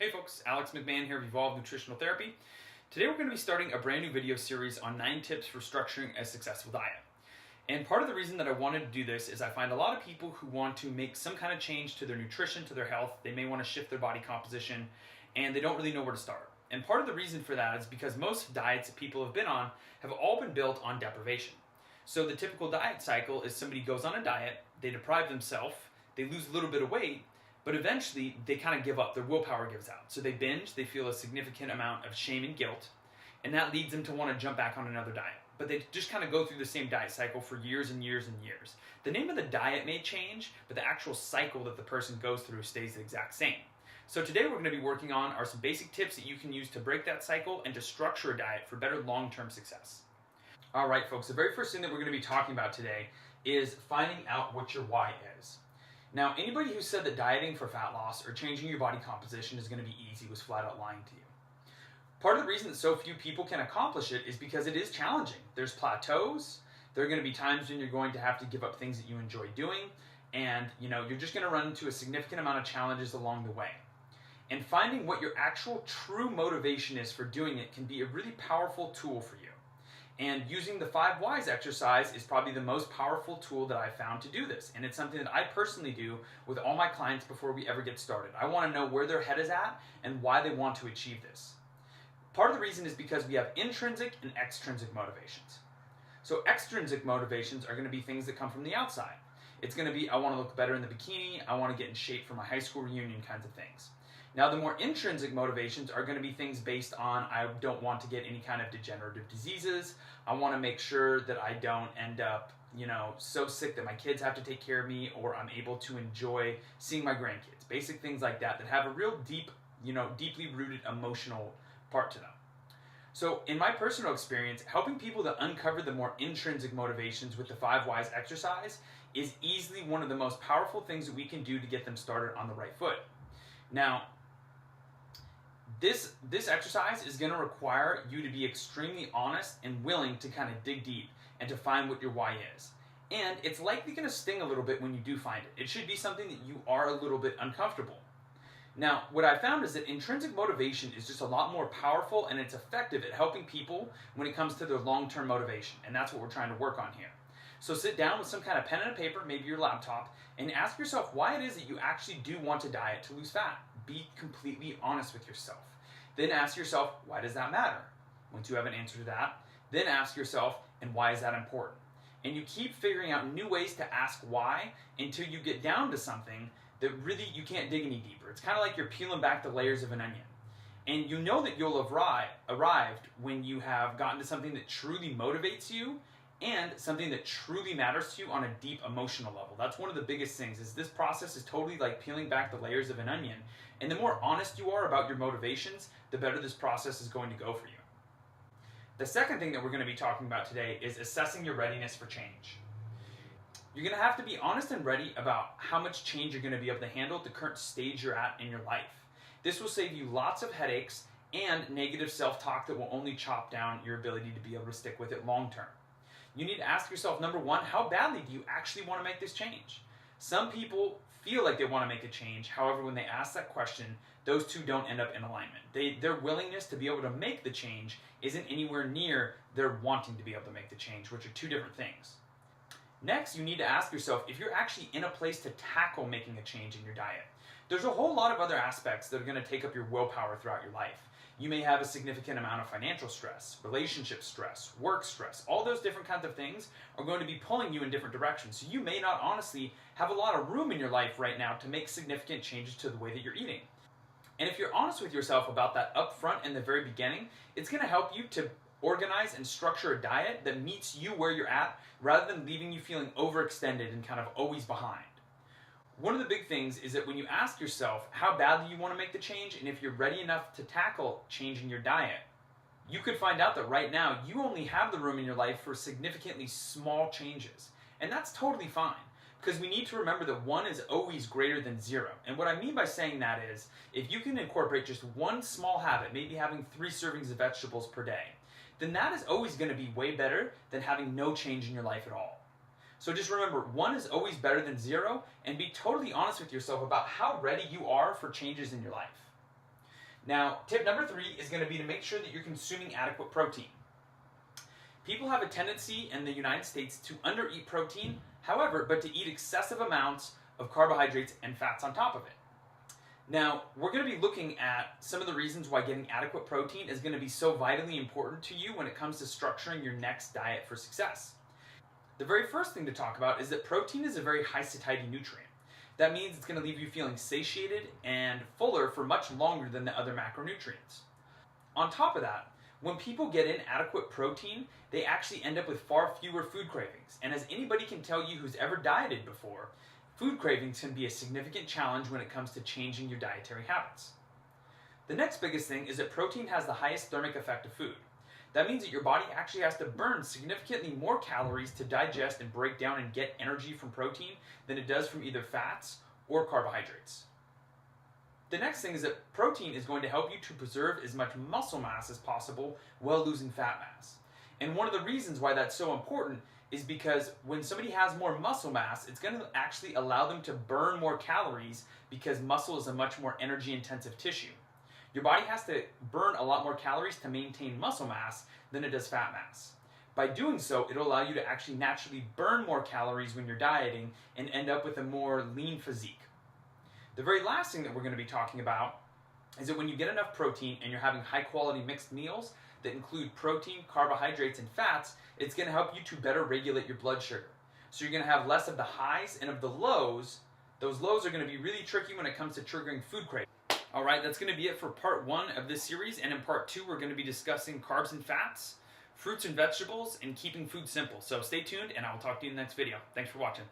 Hey folks, Alex McMahon here of Evolve Nutritional Therapy. Today we're going to be starting a brand new video series on 9 tips for structuring a successful diet. And part of the reason that I wanted to do this is I find a lot of people who want to make some kind of change to their nutrition, to their health. They may want to shift their body composition and they don't really know where to start. And part of the reason for that is because most diets that people have been on have all been built on deprivation. So the typical diet cycle is somebody goes on a diet, they deprive themselves, they lose a little bit of weight, but eventually they kind of give up, their willpower gives out. So they binge, they feel a significant amount of shame and guilt, and that leads them to want to jump back on another diet. But they just kind of go through the same diet cycle for years and years and years. The name of the diet may change, but the actual cycle that the person goes through stays the exact same. So today we're going to be working on are some basic tips that you can use to break that cycle and to structure a diet for better long-term success. All right, folks, the very first thing that we're going to be talking about today is finding out what your why is. Now, anybody who said that dieting for fat loss or changing your body composition is going to be easy was flat out lying to you. Part of the reason that so few people can accomplish it is because it is challenging. There's plateaus. There are going to be times when you're going to have to give up things that you enjoy doing, and you're just going to run into a significant amount of challenges along the way. And finding what your actual true motivation is for doing it can be a really powerful tool for you. And using the 5 whys exercise is probably the most powerful tool that I've found to do this. And it's something that I personally do with all my clients before we ever get started. I want to know where their head is at and why they want to achieve this. Part of the reason is because we have intrinsic and extrinsic motivations. So extrinsic motivations are going to be things that come from the outside. It's going to be, I want to look better in the bikini, I want to get in shape for my high school reunion kinds of things. Now, the more intrinsic motivations are going to be things based on, I don't want to get any kind of degenerative diseases. I want to make sure that I don't end up, so sick that my kids have to take care of me, or I'm able to enjoy seeing my grandkids. Basic things like that have a real deep, deeply rooted emotional part to them. So in my personal experience, helping people to uncover the more intrinsic motivations with the 5 whys exercise is easily one of the most powerful things that we can do to get them started on the right foot. Now, This exercise is going to require you to be extremely honest and willing to kind of dig deep and to find what your why is. And it's likely going to sting a little bit when you do find it. It should be something that you are a little bit uncomfortable. Now, what I found is that intrinsic motivation is just a lot more powerful and it's effective at helping people when it comes to their long-term motivation. And that's what we're trying to work on here. So sit down with some kind of pen and a paper, maybe your laptop, and ask yourself why it is that you actually do want to diet to lose fat. Be completely honest with yourself. Then ask yourself, why does that matter? Once you have an answer to that, then ask yourself, and why is that important? And you keep figuring out new ways to ask why until you get down to something that really you can't dig any deeper. It's kind of like you're peeling back the layers of an onion. And you know that you'll have arrived when you have gotten to something that truly motivates you and something that truly matters to you on a deep emotional level. That's one of the biggest things, is this process is totally like peeling back the layers of an onion. And the more honest you are about your motivations, the better this process is going to go for you. The second thing that we're going to be talking about today is assessing your readiness for change. You're going to have to be honest and ready about how much change you're going to be able to handle at the current stage you're at in your life. This will save you lots of headaches and negative self-talk that will only chop down your ability to be able to stick with it long term. You need to ask yourself, number one, how badly do you actually want to make this change? Some people feel like they want to make a change. However, when they ask that question, those two don't end up in alignment. Their willingness to be able to make the change isn't anywhere near their wanting to be able to make the change, which are two different things. Next, you need to ask yourself if you're actually in a place to tackle making a change in your diet. There's a whole lot of other aspects that are going to take up your willpower throughout your life. You may have a significant amount of financial stress, relationship stress, work stress. All those different kinds of things are going to be pulling you in different directions. So you may not honestly have a lot of room in your life right now to make significant changes to the way that you're eating. And if you're honest with yourself about that up front in the very beginning, it's going to help you to organize and structure a diet that meets you where you're at rather than leaving you feeling overextended and kind of always behind. One of the big things is that when you ask yourself how badly you want to make the change and if you're ready enough to tackle changing your diet, you could find out that right now you only have the room in your life for significantly small changes. And that's totally fine, because we need to remember that 1 is always greater than 0. And what I mean by saying that is, if you can incorporate just one small habit, maybe having 3 servings of vegetables per day, then that is always going to be way better than having no change in your life at all. So just remember, 1 is always better than 0, and be totally honest with yourself about how ready you are for changes in your life. Now, tip number 3 is going to be to make sure that you're consuming adequate protein. People have a tendency in the United States to undereat protein, however, but to eat excessive amounts of carbohydrates and fats on top of it. Now, we're going to be looking at some of the reasons why getting adequate protein is going to be so vitally important to you when it comes to structuring your next diet for success. The very first thing to talk about is that protein is a very high satiety nutrient. That means it's going to leave you feeling satiated and fuller for much longer than the other macronutrients. On top of that, when people get in adequate protein, they actually end up with far fewer food cravings. And as anybody can tell you who's ever dieted before, food cravings can be a significant challenge when it comes to changing your dietary habits. The next biggest thing is that protein has the highest thermic effect of food. That means that your body actually has to burn significantly more calories to digest and break down and get energy from protein than it does from either fats or carbohydrates. The next thing is that protein is going to help you to preserve as much muscle mass as possible while losing fat mass. And one of the reasons why that's so important is because when somebody has more muscle mass, it's going to actually allow them to burn more calories because muscle is a much more energy intensive tissue. Your body has to burn a lot more calories to maintain muscle mass than it does fat mass. By doing so, it'll allow you to actually naturally burn more calories when you're dieting and end up with a more lean physique. The very last thing that we're going to be talking about is that when you get enough protein and you're having high quality mixed meals that include protein, carbohydrates, and fats, it's going to help you to better regulate your blood sugar. So you're going to have less of the highs and of the lows. Those lows are going to be really tricky when it comes to triggering food cravings. Alright, that's going to be it for part 1 of this series, and in part 2 we're going to be discussing carbs and fats, fruits and vegetables, and keeping food simple. So stay tuned, and I will talk to you in the next video. Thanks for watching.